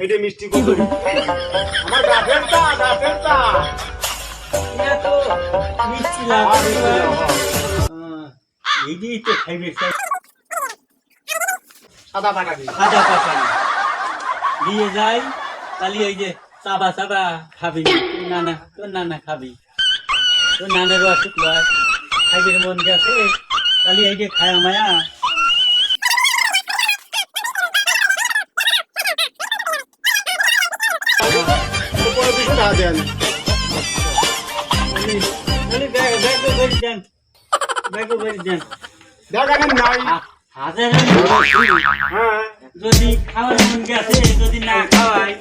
এটা মিষ্টি কত আমার গাফের তা তো মিষ্টি লাগে এই যে তো খাইবে সাদা টাকা দিই সাদা পাতা দিয়ে যাই তাহলে ওই যে চাবা চাবা খাবি তোর নানা খাবি তোর নানারও আসুক লয় খাইবে মন গেছে তাহলে এই যে খায়া মায়া উপরে পিছনে টাকা দেন দেখা নেন নাই হ্যাঁ যদি খাওয়ার মন গেছে যদি না খাওয়াই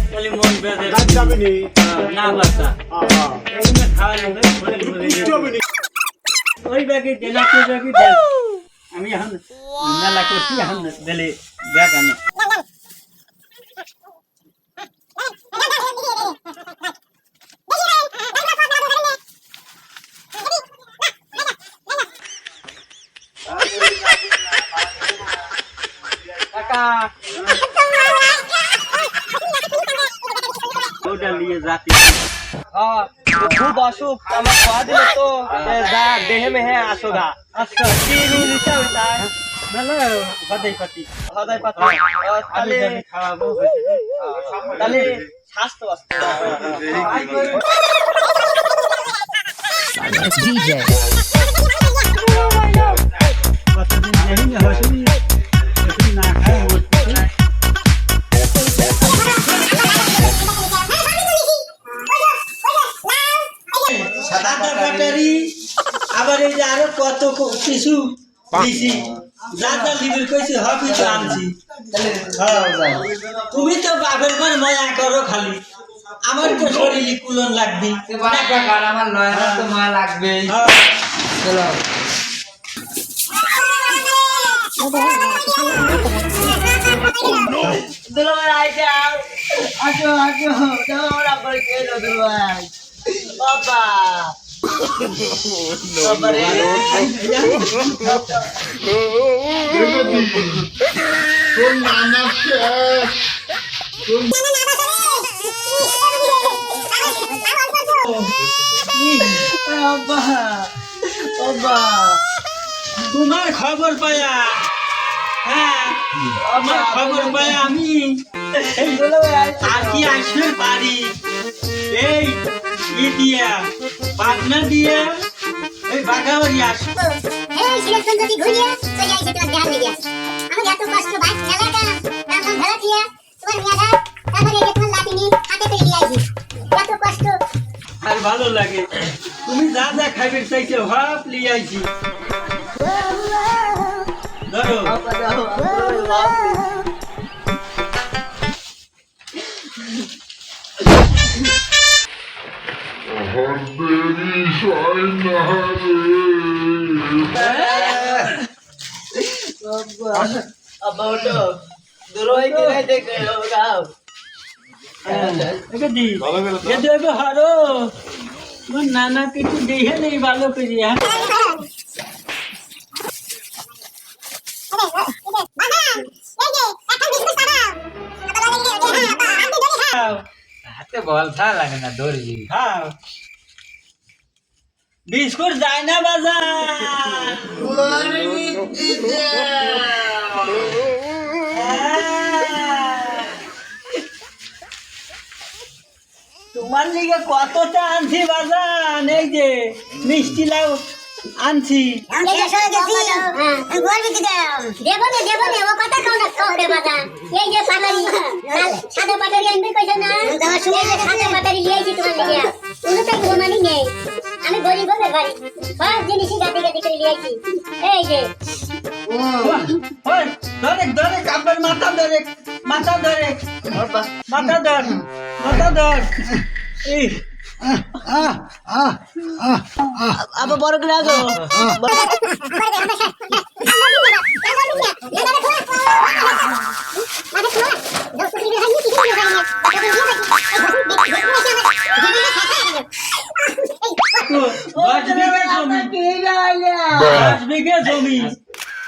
তাহলে মন বেঁধে রাত যাবে নি না বাচ্চা খাওয়ালে ওই ব্যাগে দেনা তুই ব্যাগে দেন আমি এখন মেলা করছি এখন দিলে ব্যাগ আনে ওটা নিয়ে যাতে खूब अशुभ हमें खवा दिले तो जा देह में है आशोगा আচ্ছা तीन नीचे होता है ভালো বাদাই পাতি हृदय पत्र তাহলে ताले খাওয়াবো ताले स्वास्थ्य वास्ते DJ. কতদিন যাই না হসি যদি না খাই সাদা ব্যাটারি আবার এই যে আরো কত কিছু দিছি যা যা লিবির কইছি হবি তো আনছি তুমি তো বাপের ঘর মজা করো খালি আমার তো শরীরে কুলন লাগবি আমার নয় তো মা লাগবে চলো দুলো ভাই আইছে আসো আসো দাও আমরা বল কে দুলো ভাই বাবা বাবা রে কোন নানা শেষ বাবা বাবা তোমার খবর পায়া হ্যাঁ আমার খবর পায়া আমি এই দুলো ভাই আইছে আর কি আসবে বাড়ি এই দিয়া পাটনা দিয়া এই বাগাবাড়ি আস এই সিলেকশন যদি ঘুরিয়ে চলে আইছে তোমার ধ্যান লেগে আছে আমি এত কষ্ট ভাই মেলাটা নাম ধরা দিয়ে তোমার মেলা তারপরে এই ফোন লাতি নি হাতে পেয়ে দিয়ে আইছি এত কষ্ট আর ভালো লাগে তুমি যা যা খাইবে চাইছো ভাব লিয়ে আইছি ধরো अब उठो दुरोई के नहीं देख रहे हो गाओ একে দি এ দেবে হারো মোর নানা কিছু দেহে নেই ভালো করে হ্যাঁ হাতে বল থা লাগে না দৌড়ি খাও বিস্কুট যায় না বাজার তোমার লিগে কতটা আনছি বাজান এই যে মিষ্টি লাউ আনছি আমি দেশে গেছি গর্বি কি দাও দেব না ও কথা কোন করে বাবা এই যে পাটারি সাদা পাটারি আনবে কইছ না তোমার শুনে যে সাদা পাটারি লিয়েছি তোমার লিগে তুমি তো ঘুমানি নেই আমি গরিব না বাড়ি সব জিনিসই গাতে গাতে করে লিয়েছি এই যে ওই ধরে কাপড় মাথা ধরে এই अब बड़ के लागो দশ বিঘে জমি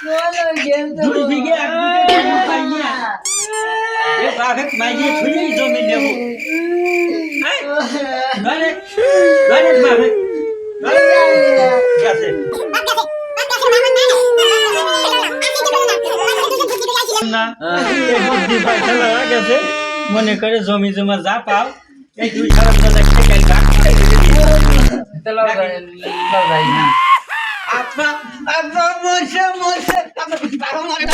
দুই বিঘে এক বিঘে পাই না এ বাপে মাইয়ে ছুঁয়ে জমি নেব নরে নরে বাপে গেছে না এই বুদ্ধি পয়সা লাগা গেছে মনে করে জমি জমা যা পাও এই দুই খারাপ কথা খেয়ে গাছ চলো ভাই না আপা আপা মোছে মোছে আপা কিছু পারো মারে